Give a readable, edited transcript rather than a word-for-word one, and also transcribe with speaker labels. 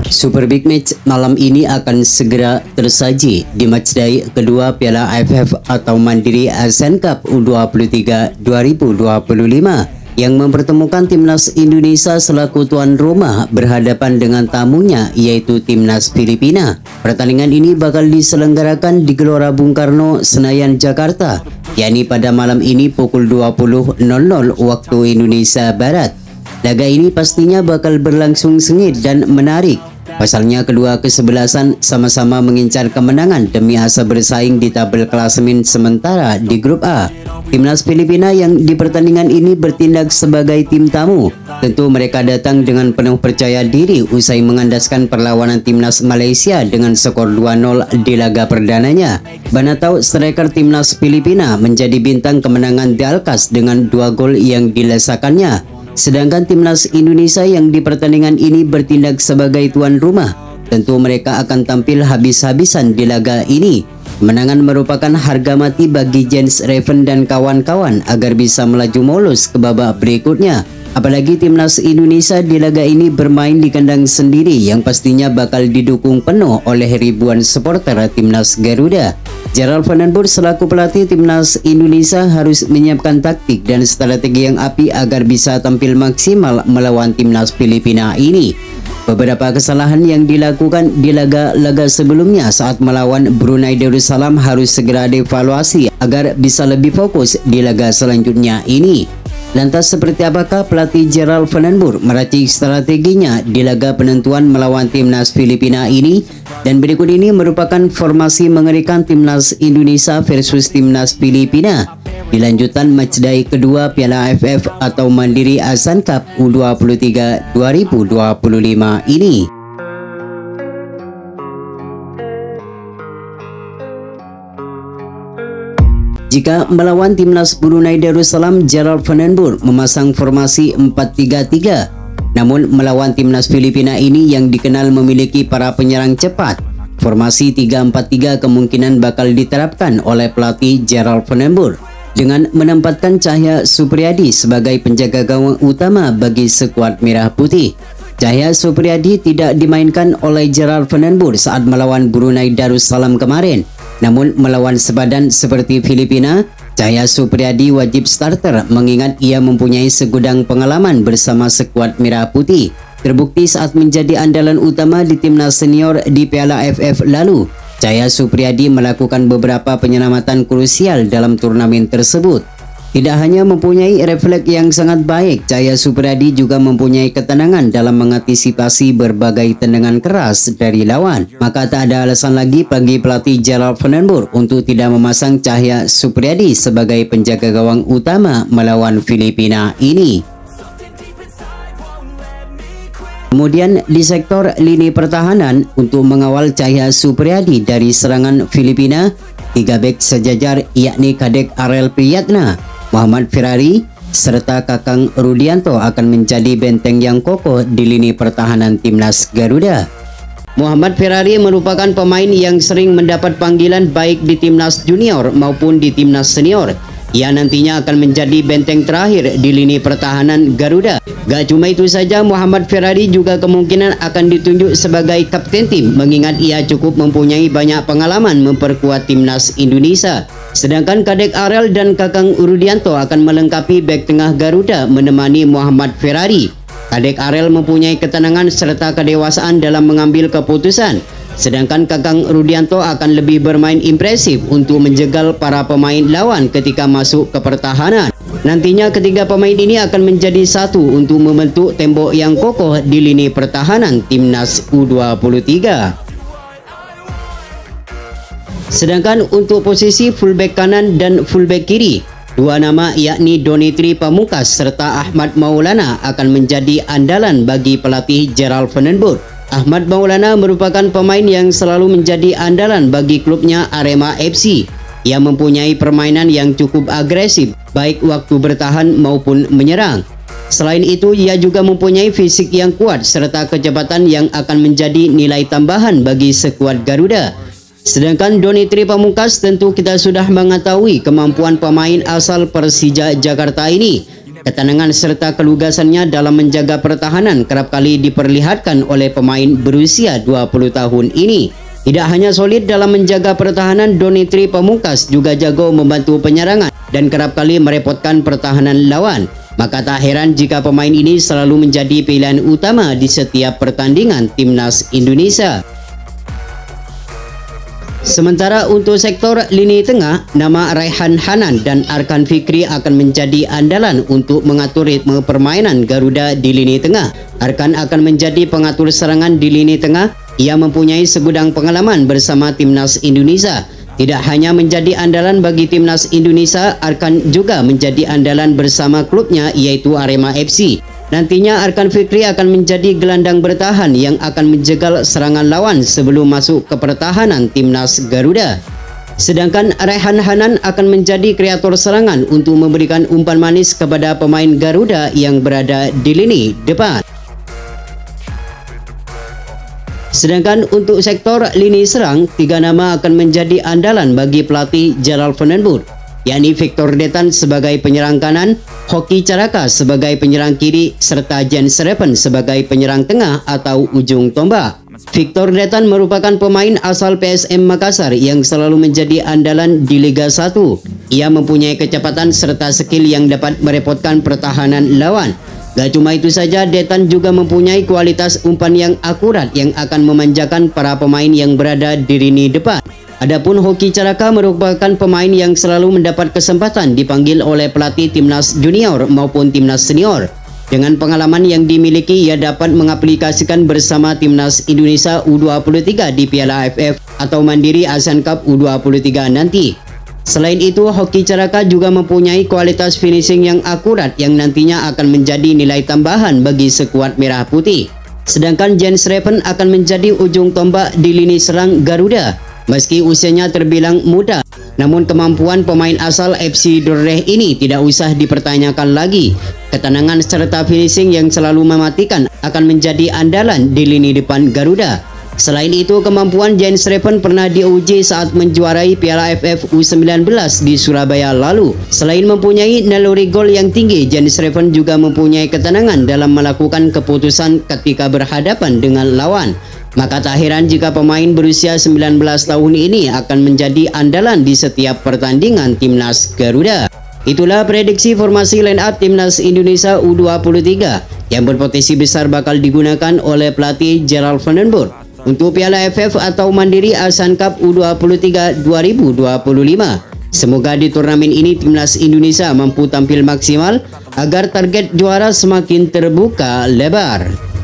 Speaker 1: Super Big Match malam ini akan segera tersaji di matchday kedua Piala AFF atau Mandiri Asian Cup U23 2025 yang mempertemukan Timnas Indonesia selaku tuan rumah berhadapan dengan tamunya yaitu Timnas Filipina. Pertandingan ini bakal diselenggarakan di Gelora Bung Karno, Senayan, Jakarta, yakni pada malam ini pukul 20.00 waktu Indonesia Barat. Laga ini pastinya bakal berlangsung sengit dan menarik. Pasalnya kedua kesebelasan sama-sama mengincar kemenangan demi asa bersaing di tabel klasemen sementara di grup A. Timnas Filipina yang di pertandingan ini bertindak sebagai tim tamu. Tentu mereka datang dengan penuh percaya diri usai mengandaskan perlawanan Timnas Malaysia dengan skor 2-0 di laga perdananya. Mana tahu striker Timnas Filipina menjadi bintang kemenangan di Alkas dengan 2 gol yang dilesakannya. Sedangkan Timnas Indonesia yang di pertandingan ini bertindak sebagai tuan rumah, tentu mereka akan tampil habis-habisan di laga ini. Kemenangan merupakan harga mati bagi Jens Raven dan kawan-kawan agar bisa melaju mulus ke babak berikutnya. Apalagi Timnas Indonesia di laga ini bermain di kandang sendiri yang pastinya bakal didukung penuh oleh ribuan supporter Timnas Garuda. Gerald Vandenborre selaku pelatih Timnas Indonesia harus menyiapkan taktik dan strategi yang apik agar bisa tampil maksimal melawan Timnas Filipina ini. Beberapa kesalahan yang dilakukan di laga-laga sebelumnya saat melawan Brunei Darussalam harus segera dievaluasi agar bisa lebih fokus di laga selanjutnya ini. Lantas seperti apakah pelatih Gerald Vandenborre meracik strateginya di laga penentuan melawan Timnas Filipina ini? Dan berikut ini merupakan formasi mengerikan Timnas Indonesia versus Timnas Filipina di lanjutan matchday kedua Piala AFF atau Mandiri Asian Cup U23 2025 ini. Jika melawan Timnas Brunei Darussalam, Gerald Vandenborre memasang formasi 4-3-3. Namun melawan Timnas Filipina ini yang dikenal memiliki para penyerang cepat, formasi 3-4-3 kemungkinan bakal diterapkan oleh pelatih Gerald Vandenborre dengan menempatkan Cahya Supriyadi sebagai penjaga gawang utama bagi skuad Merah Putih. Cahya Supriyadi tidak dimainkan oleh Gerald Vandenborre saat melawan Brunei Darussalam kemarin. Namun melawan sebadan seperti Filipina, Cahya Supriyadi wajib starter mengingat ia mempunyai segudang pengalaman bersama skuad Merah Putih. Terbukti saat menjadi andalan utama di timnas senior di Piala AFF lalu, Cahya Supriyadi melakukan beberapa penyelamatan krusial dalam turnamen tersebut. Tidak hanya mempunyai refleks yang sangat baik, Cahya Supriyadi juga mempunyai ketenangan dalam mengantisipasi berbagai tendangan keras dari lawan. Maka tak ada alasan lagi bagi pelatih Gerald Vandenborre untuk tidak memasang Cahya Supriyadi sebagai penjaga gawang utama melawan Filipina ini. Kemudian di sektor lini pertahanan untuk mengawal Cahya Supriyadi dari serangan Filipina, 3 bek sejajar yakni Kadek Arel Priyatna, Muhammad Ferrari, serta Kakang Rudianto akan menjadi benteng yang kokoh di lini pertahanan Timnas Garuda. Muhammad Ferrari merupakan pemain yang sering mendapat panggilan baik di Timnas Junior maupun di Timnas Senior. Ia nantinya akan menjadi benteng terakhir di lini pertahanan Garuda. Gak cuma itu saja, Muhammad Ferrari juga kemungkinan akan ditunjuk sebagai kapten tim mengingat ia cukup mempunyai banyak pengalaman memperkuat Timnas Indonesia. Sedangkan Kadek Arel dan Kakang Rudianto akan melengkapi bek tengah Garuda menemani Muhammad Ferrari. Kadek Arel mempunyai ketenangan serta kedewasaan dalam mengambil keputusan. Sedangkan Kakang Rudianto akan lebih bermain impresif untuk menjegal para pemain lawan ketika masuk ke pertahanan. Nantinya ketiga pemain ini akan menjadi satu untuk membentuk tembok yang kokoh di lini pertahanan Timnas U23. Sedangkan untuk posisi fullback kanan dan fullback kiri, 2 nama yakni Donitri Pamungkas serta Ahmad Maulana akan menjadi andalan bagi pelatih Gerald Vandenborre. Ahmad Maulana merupakan pemain yang selalu menjadi andalan bagi klubnya Arema FC. Ia mempunyai permainan yang cukup agresif, baik waktu bertahan maupun menyerang. Selain itu, ia juga mempunyai fisik yang kuat serta kecepatan yang akan menjadi nilai tambahan bagi skuad Garuda. Sedangkan Donitri Pamungkas tentu kita sudah mengetahui kemampuan pemain asal Persija Jakarta ini. Ketenangan serta kelugasannya dalam menjaga pertahanan kerap kali diperlihatkan oleh pemain berusia 20 tahun ini. Tidak hanya solid dalam menjaga pertahanan, Donitri Pamungkas juga jago membantu penyerangan dan kerap kali merepotkan pertahanan lawan. Maka tak heran jika pemain ini selalu menjadi pilihan utama di setiap pertandingan timnas Indonesia. Sementara untuk sektor lini tengah, nama Raihan Hanan dan Arkan Fikri akan menjadi andalan untuk mengatur ritme permainan Garuda di lini tengah. Arkan akan menjadi pengatur serangan di lini tengah. Ia mempunyai segudang pengalaman bersama timnas Indonesia. Tidak hanya menjadi andalan bagi timnas Indonesia, Arkan juga menjadi andalan bersama klubnya yaitu Arema FC. Nantinya Arkan Fikri akan menjadi gelandang bertahan yang akan menjegal serangan lawan sebelum masuk ke pertahanan timnas Garuda. Sedangkan Raihan Hanan akan menjadi kreator serangan untuk memberikan umpan manis kepada pemain Garuda yang berada di lini depan. Sedangkan untuk sektor lini serang, 3 nama akan menjadi andalan bagi pelatih Gerald Van den Boer, yakni Victor Detan sebagai penyerang kanan, Hoki Caraka sebagai penyerang kiri, serta Jens Schreven sebagai penyerang tengah atau ujung tombak. Victor Detan merupakan pemain asal PSM Makassar yang selalu menjadi andalan di Liga 1. Ia mempunyai kecepatan serta skill yang dapat merepotkan pertahanan lawan. Gak cuma itu saja, Detan juga mempunyai kualitas umpan yang akurat yang akan memanjakan para pemain yang berada di lini depan. Adapun Hoki Caraka merupakan pemain yang selalu mendapat kesempatan dipanggil oleh pelatih timnas junior maupun timnas senior. Dengan pengalaman yang dimiliki, ia dapat mengaplikasikan bersama timnas Indonesia U23 di Piala AFF atau Mandiri Asian Cup U23 nanti. Selain itu, Hoki Caraka juga mempunyai kualitas finishing yang akurat yang nantinya akan menjadi nilai tambahan bagi skuad merah putih. Sedangkan Jens Schreven akan menjadi ujung tombak di lini serang Garuda. Meski usianya terbilang muda, namun kemampuan pemain asal FC Dordrecht ini tidak usah dipertanyakan lagi. Ketenangan serta finishing yang selalu mematikan akan menjadi andalan di lini depan Garuda. Selain itu, kemampuan Jens Schreven pernah diuji saat menjuarai Piala AFF U19 di Surabaya lalu. Selain mempunyai naluri gol yang tinggi, Jens Schreven juga mempunyai ketenangan dalam melakukan keputusan ketika berhadapan dengan lawan. Maka tak heran jika pemain berusia 19 tahun ini akan menjadi andalan di setiap pertandingan timnas Garuda. Itulah prediksi formasi line up timnas Indonesia U23 yang berpotensi besar bakal digunakan oleh pelatih Gerald Van den Boer untuk Piala AFF atau Mandiri Asian Cup U23 2025. Semoga di turnamen ini timnas Indonesia mampu tampil maksimal agar target juara semakin terbuka lebar.